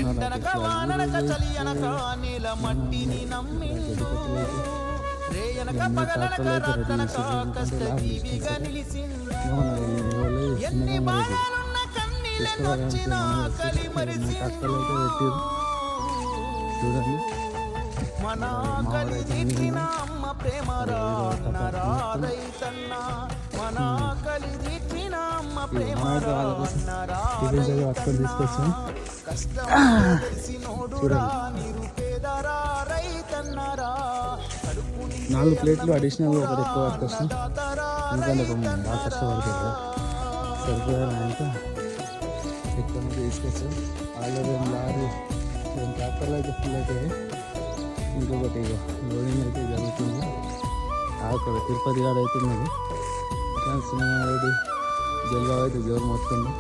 ఎండనక వాననక చలి అనక నేల మట్టిని నమ్మిండు రేయనక పగలనక రాత్రనక కష్ట జీవిగా నిలిసిండు ఎన్ని బాధలున్న కన్నీళ్ళనొచ్చిన కలి మరిసిండు చూడండి మన కలి తీర్చిన అమ్మ ప్రేమరా అన్నరా రైతన్న మన కలి తీర్చిన అమ్మ ప్రేమరా అన్నరా తీసుకొచ్చాం కష్టం తెలిసినోడురా నిరుపేదరా రైతన్నరా 4 ప్లేట్లు అడిషనల్ ఒకటి ఎక్కువ పట్టుకొస్తాం ఎందుకంటే బాగా కష్టపడుతుంది సరిపోయాలంటే ఎక్కువ తీసుకొచ్చాం ఆల్రెడీ లారీ 2 ట్రాక్టర్లు అయితే ఫుల్ అయితే ఇంకొకటి లోడింగ్ అయితే జరుగుతుంది అక్కడ తిరుపతి కాడ అవుతున్నది సినిమా అయితే జల్గా అయితే జోరు మొత్తుంది